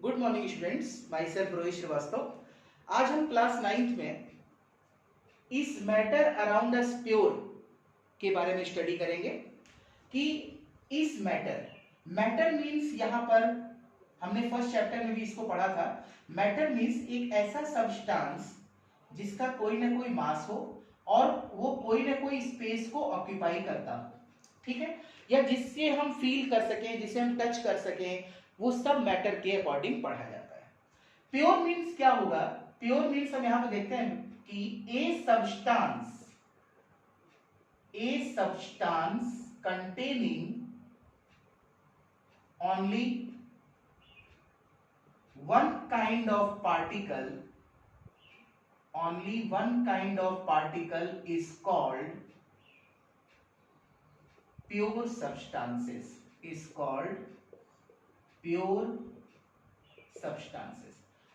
Good morning students, myself Rohit Srivastava. आज हम class 9th में इस मैटर अराउंड अस प्योर के बारे में स्टडी करेंगे कि इस मैटर मैटर मीन्स, यहाँ पर हमने फर्स्ट चैप्टर में भी इसको पढ़ा था। मैटर मीन्स एक ऐसा सब्सटेंस जिसका कोई ना कोई मास हो और वो कोई ना कोई स्पेस को ऑक्यूपाई करता हो, ठीक है, या जिससे हम फील कर सकें, जिसे हम टच कर सकें, वो सब मैटर के अकॉर्डिंग पढ़ा जाता है। प्योर मीन्स क्या होगा? प्योर मीन्स हम यहां पे देखते हैं कि a substance containing only one kind of particle is called pure substances.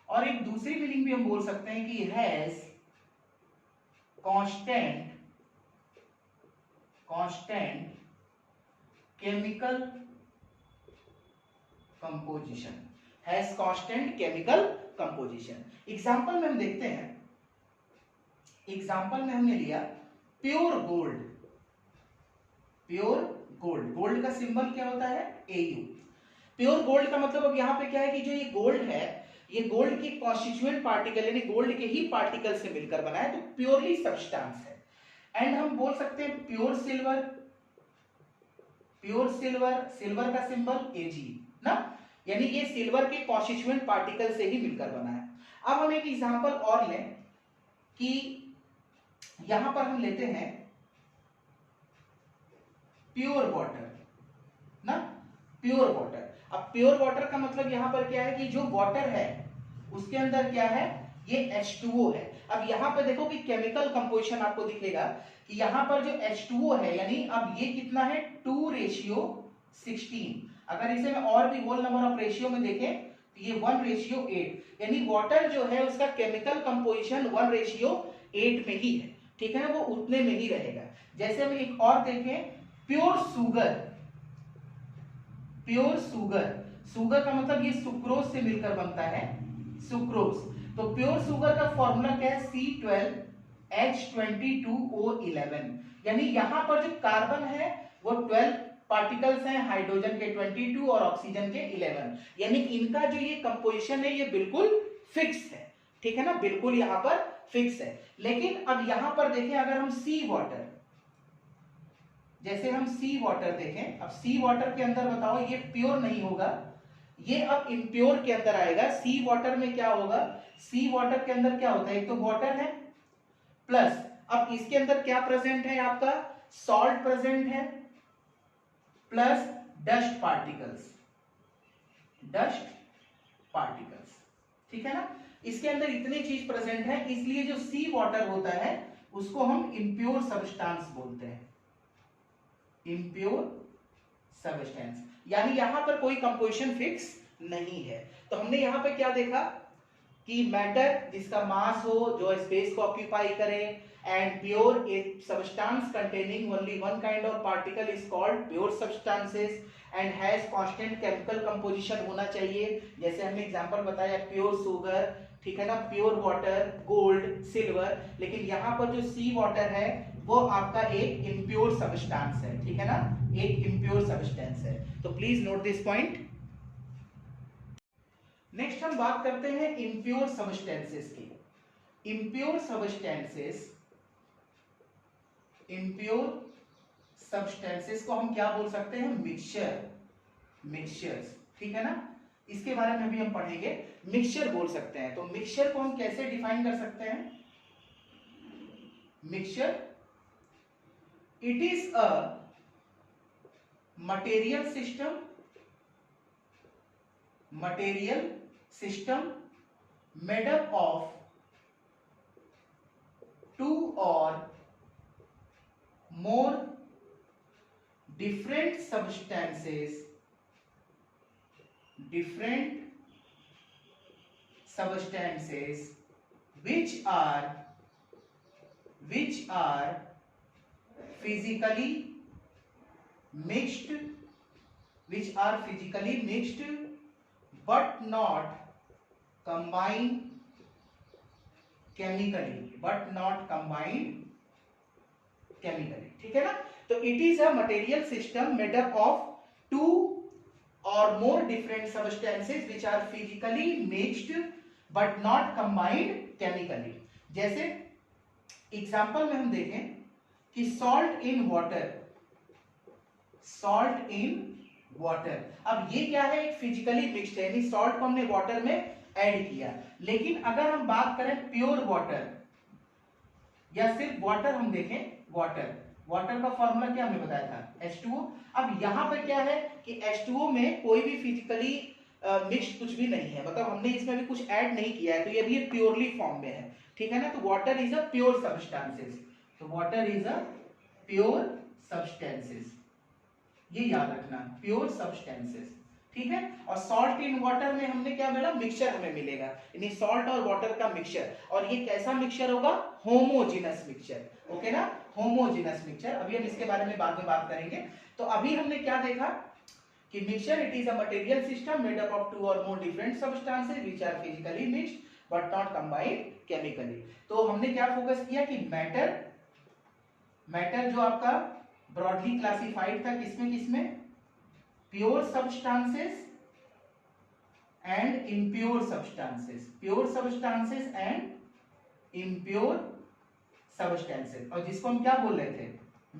और एक दूसरी मीनिंग भी हम बोल सकते हैं कि has constant chemical composition. Example में हम देखते हैं, एग्जाम्पल में हमने लिया प्योर गोल्ड का सिंबल क्या होता है? AU। प्योर गोल्ड का मतलब अब यहाँ पे क्या है कि जो ये गोल्ड है, ये गोल्ड की कॉन्स्टिट्यूएंट पार्टिकल यानी गोल्ड के ही पार्टिकल से मिलकर बना है, तो प्योरली सब्सटेंस है। एंड हम बोल सकते हैं प्योर सिल्वर का सिंबल AG ना, यानी ये सिल्वर के कॉन्स्टिट्यूएंट पार्टिकल से ही मिलकर बना है। अब हम एक एग्जांपल और लें कि यहां पर हम लेते हैं प्योर वाटर ना, प्योर वाटर। अब प्योर वाटर का मतलब यहां पर क्या है कि जो वाटर है उसके अंदर क्या है? ये H2O है। अब यहां पर देखो कि केमिकल कंपोजिशन आपको दिखेगा कि यहां पर जो H2O है, यानी अब ये कितना है? 2:16। अगर इसे मैं और भी होल नंबर ऑफ रेशियो में देखें तो ये 1:8, यानी वाटर जो है उसका केमिकल कंपोजिशन 1:8 में ही है, ठीक है ना, वो उतने में ही रहेगा। जैसे हम एक और देखें प्योर शुगर का मतलब ये सुक्रोज से मिलकर बनता है, सुक्रोज। तो प्योर शुगर का फॉर्मूला क्या है? C12H22O11, यानी यहां पर जो कार्बन है वो 12 पार्टिकल्स हैं, हाइड्रोजन के 22 और ऑक्सीजन के 11, यानी इनका जो ये कंपोजिशन है ये बिल्कुल फिक्स है, ठीक है ना, बिल्कुल यहां पर फिक्स है। लेकिन अब यहां पर देखें, अगर हम सी वाटर देखें, अब सी वाटर के अंदर बताओ ये प्योर नहीं होगा, ये अब इम्प्योर के अंदर आएगा। सी वाटर में क्या होगा? सी वाटर के अंदर क्या होता है? एक तो वाटर है प्लस अब इसके अंदर क्या प्रेजेंट है? आपका सॉल्ट प्रेजेंट है प्लस डस्ट पार्टिकल्स, ठीक है ना। इसके अंदर इतनी चीज प्रेजेंट है, इसलिए जो सी वाटर होता है उसको हम इम्प्योर सब्सटेंस बोलते हैं, इम्प्योर सब्सटेंस, यानी यहां पर कोई कंपोजिशन फिक्स नहीं है। तो हमने यहां पे क्या देखा कि मैटर जिसका मास हो, जो स्पेस को ऑक्यूपाई करे, and pure a substance containing only one kind of particle is called pure substances and has constant chemical composition होना चाहिए। जैसे हमने एग्जांपल बताया प्योर शुगर, ठीक है ना, प्योर वाटर, गोल्ड, सिल्वर। लेकिन यहां पर जो सी वाटर है वो आपका एक इम्प्योर सब्सटेंस है, ठीक है ना, एक इम्प्योर सब्सटेंस है। तो please note this point. Next हम बात करते हैं इम्प्योर सब्सटेंसेस की। इम्प्योर सब्सटेंसेस को हम क्या बोल सकते हैं? मिक्सचर्स, ठीक है ना, इसके बारे में भी हम पढ़ेंगे। मिक्सचर बोल सकते हैं। तो मिक्सचर को हम कैसे डिफाइन कर सकते हैं? Mixture, it is a material system made up of two or more different substances which are physically mixed but not combine chemically, but not combined chemically, ठीक है ना। तो it is a material system made up of two और more different substances which are physically mixed but not combined chemically. जैसे example में हम देखें कि salt in water, salt in water, अब ये क्या है, एक फिजिकली मिक्स्ड है, यानी सॉल्ट को हमने वाटर में ऐड किया। लेकिन अगर हम बात करें प्योर वाटर या सिर्फ वाटर, हम देखें वाटर, वाटर का फॉर्मूला क्या हमने बताया था, H2O। अब यहां पर क्या है कि H2O में कोई भी फिजिकली मिक्स्ड कुछ भी नहीं है, मतलब हमने इसमें भी कुछ ऐड नहीं किया है, तो ये भी प्योरली फॉर्म में है, ठीक है ना। तो water is a pure substances, तो water is a pure substances, ये याद रखना, प्योर सब्सटेंसेस, ठीक है। और सॉल्ट इन वाटर में हमने क्या मिला, मिक्सचर हमें मिलेगा, यानी सॉल्ट और वाटर का मिक्सचर। और ये कैसा मिक्सचर होगा, होमोजेनस मिक्सचर, ओके ना, होमोजेनस मिक्सचर। अभी हम इसके बारे में बाद में बात करेंगे। तो अभी हमने क्या देखा कि mixture it is a material system made up of two और more different substances which are physically mixed but not combined chemically. तो हमने क्या फोकस किया कि मैटर, मैटर जो आपका ब्रॉडली क्लासिफाइड था किसमें किसमें, pure substances and impure substances, pure substances and impure substances, और जिसको हम क्या बोल रहे थे,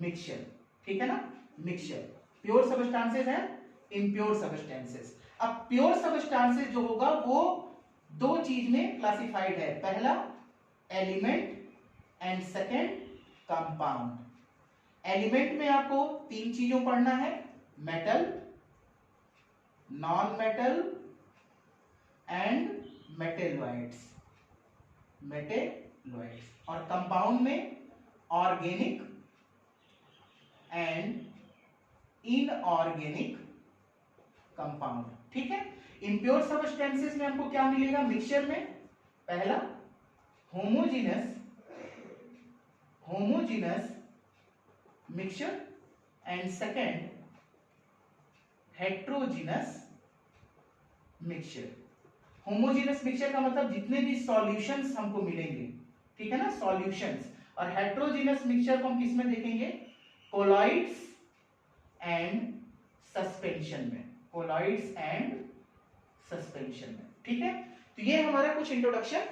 मिक्सचर, ठीक है ना, mixture, pure substances and impure substances. अब प्योर सब्सटेंसेस जो होगा वो दो चीज में क्लासिफाइड है, पहला element and second compound. Element में आपको तीन चीजों पढ़ना है, metal, non metal and metalloids, metalloids. और कंपाउंड में ऑर्गेनिक एंड इनऑर्गेनिक कंपाउंड, ठीक है। इम्प्योर सब्सटेंसेस में हमको क्या मिलेगा, मिक्सचर में पहला homogeneous, homogeneous mixture and second heterogeneous mixture. Homogeneous mixture का मतलब जितने भी सॉल्यूशंस हमको मिलेंगे, ठीक है ना, सॉल्यूशंस। और हेट्रोजीनस मिक्सचर को हम किसमें देखेंगे, कोलॉइड्स एंड सस्पेंशन में, कोलॉइड्स एंड सस्पेंशन में, ठीक है। तो ये हमारा कुछ इंट्रोडक्शन।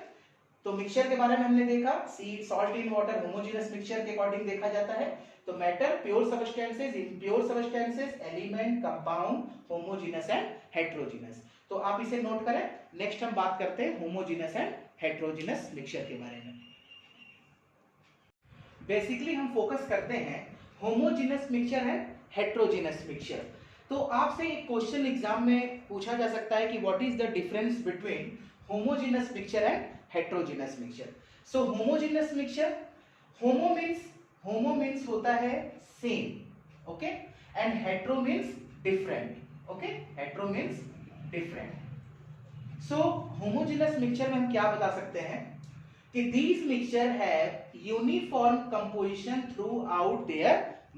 तो मिक्सचर के बारे में हमने देखा, सी salt in water homogeneous mixture के अकॉर्डिंग देखा जाता है। तो matter, pure substances, impure substances, element, compound, homogeneous and heterogeneous. तो आप इसे नोट करें। नेक्स्ट हम बात करते हैं होमोजेनस एंड हेट्रोजेनस मिक्सचर के बारे में। बेसिकली हम फोकस करते हैं homogeneous mixture and heterogeneous mixture. तो आपसे एक क्वेश्चन एग्जाम में पूछा जा सकता है कि what is the difference between homogeneous mixture and heterogeneous mixture. So homogeneous mixture, homo means होता है same, okay, and hetero means different, okay, hetero means different. So homogeneous mixture में हम क्या बता सकते हैं कि these mixture have uniform composition throughout their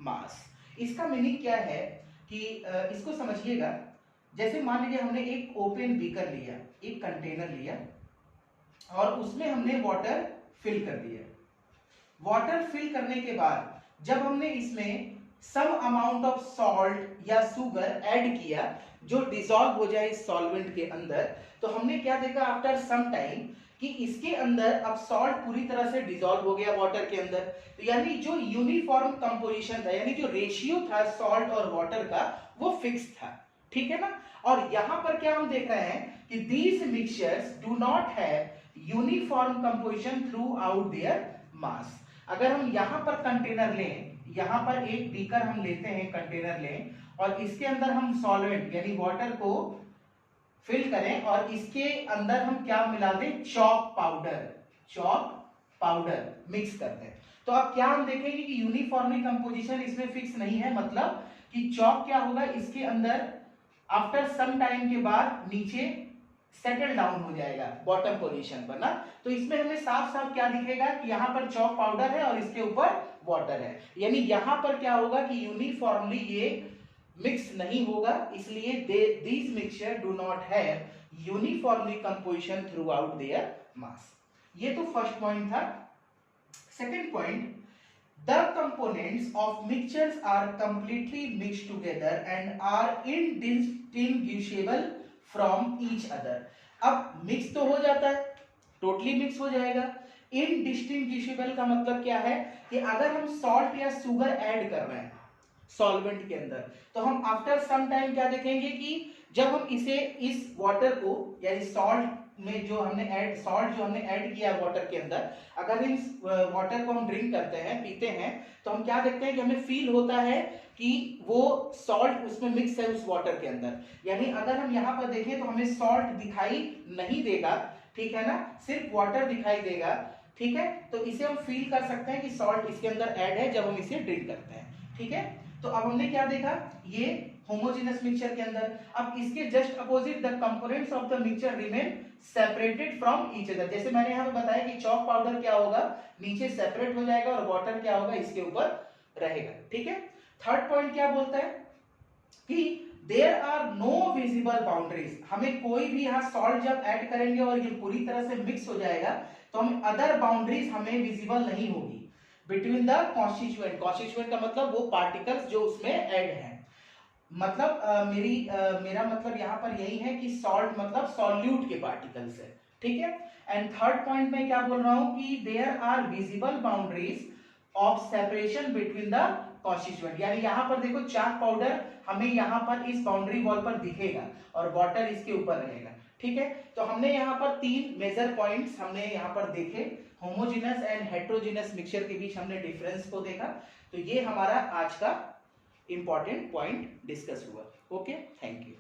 mass। इसका मीनिंग क्या है कि इसको समझिएगा। जैसे मान लीजिए हमने एक ओपन बीकर लिया, एक कंटेनर लिया और उसमें हमने वाटर फिल कर दिया। वाटर फिल करने के बाद जब हमने इसमें सम अमाउंट ऑफ सॉल्ट या शुगर ऐड किया जो डिसॉल्व हो जाए इस सॉल्वेंट के अंदर, तो हमने क्या देखा आफ्टर सम टाइम कि इसके अंदर अब सॉल्ट पूरी तरह से डिसॉल्व हो गया वाटर के अंदर। तो यानी जो यूनिफॉर्म कंपोजिशन था, यानी जो रेशियो था सॉल्ट और वाटर का, वो फिक्स था, ठीक है ना। और यहां पर क्या हम देख रहे हैं कि these mixtures do not have uniform composition through out their mass. अगर हम यहां पर कंटेनर लें, यहां पर एक बीकर हम लेते हैं, कंटेनर लें और इसके अंदर हम सॉल्वेंट यानी वाटर को फिल करें और इसके अंदर हम क्या मिला दें, chalk powder, chalk powder mix कर दें, तो अब क्या हम देखेंगे कि यूनिफॉर्मली कंपोजिशन इसमें फिक्स नहीं है। मतलब कि चॉक क्या होगा, इसके अंदर आफ्टर सम टाइम के बाद नीचे सेटल डाउन हो जाएगा बॉटम पोजीशन पर ना। तो इसमें हमें साफ साफ क्या दिखेगा कि यहाँ पर चॉक पाउडर है और इसके ऊपर वाटर है, यानी यहाँ पर क्या होगा कि यूनिफॉर्मली ये मिक्स नहीं होगा, इसलिए these mixture do not have uniformly composition through out their mass. ये तो फर्स्ट पॉइंट था। Second point, the components of mixtures are completely mixed together and are indistinguishable from each other। अब mix तो हो जाता है, टोटली मिक्स हो जाएगा। इनडिस्टिंग्विशेबल का मतलब क्या है कि अगर हम सॉल्ट या शुगर ऐड कर रहे हैं सॉल्वेंट के अंदर, तो हम आफ्टर सम टाइम क्या देखेंगे कि जब हम इसे इस वाटर को यानी सॉल्ट में जो हमने ऐड किया वाटर के अंदर, अगर इस वाटर को हम ड्रिंक करते हैं, पीते हैं, तो हम क्या देखते हैं कि हमें फील होता है कि वो सॉल्ट उसमें मिक्स है उस वाटर के अंदर। यानी अगर हम यहाँ पर देखें तो हमें सॉल्ट दिखाई नहीं देगा, ठीक है ना, सिर्फ वाटर दिखाई देगा, ठीक है। तो इसे हम फील कर सकते हैं कि सॉल्ट इसके अंदर ऐड है जब हम इसे ड्रिंक करते हैं, ठीक है। तो अब हमने क्या देखा, ये होमोजेनस मिक्सचर के अंदर। अब इसके just opposite the components of the mixture remain separated from each other. जैसे मैंने यहाँ पे बताया कि चॉक पाउडर क्या होगा, नीचे सेपरेट हो जाएगा और वाटर क्या होगा, इसके ऊपर रहेगा, ठीक है। थर्ड पॉइंट क्या बोलता है कि there are no visible boundaries. हमें कोई भी यहाँ सॉल्ट जब ऐड करेंगे और ये पूरी तरह से मिक्स हो जाएगा तो हम अदर बाउंड्रीज हमें विजिबल नहीं होगी बिटवीन द कॉन्स्टिट्यूएंट। कॉन्स्टिट्यूएंट का मतलब वो पार्टिकल्स जो उसमें ऐड है। मतलब मेरा मतलब यहाँ पर यही है कि सॉल्ट मतलब सॉल्यूट के पार्टिकल्स है, ठीक है। एंड थर्ड पॉइंट में क्या बोल रहा हूं कि there are visible boundaries of separation between the constituent. यानी यहाँ पर देखो चाक पाउडर हमें यहाँ पर इस बाउंड्री वॉल पर दिखेगा और वाटर इसके ऊपर रहेगा, ठीक है। तो हमने यहाँ पर 3 मेजर पॉइंट्स हमने यहाँ पर देखे, होमोजेनस एंड हेट्रोजेनस मिक्सचर के बीच हमने डिफरेंस को देखा। तो ये हमारा आज का इंपॉर्टेंट पॉइंट डिस्कस हुआ। Okay, thank you.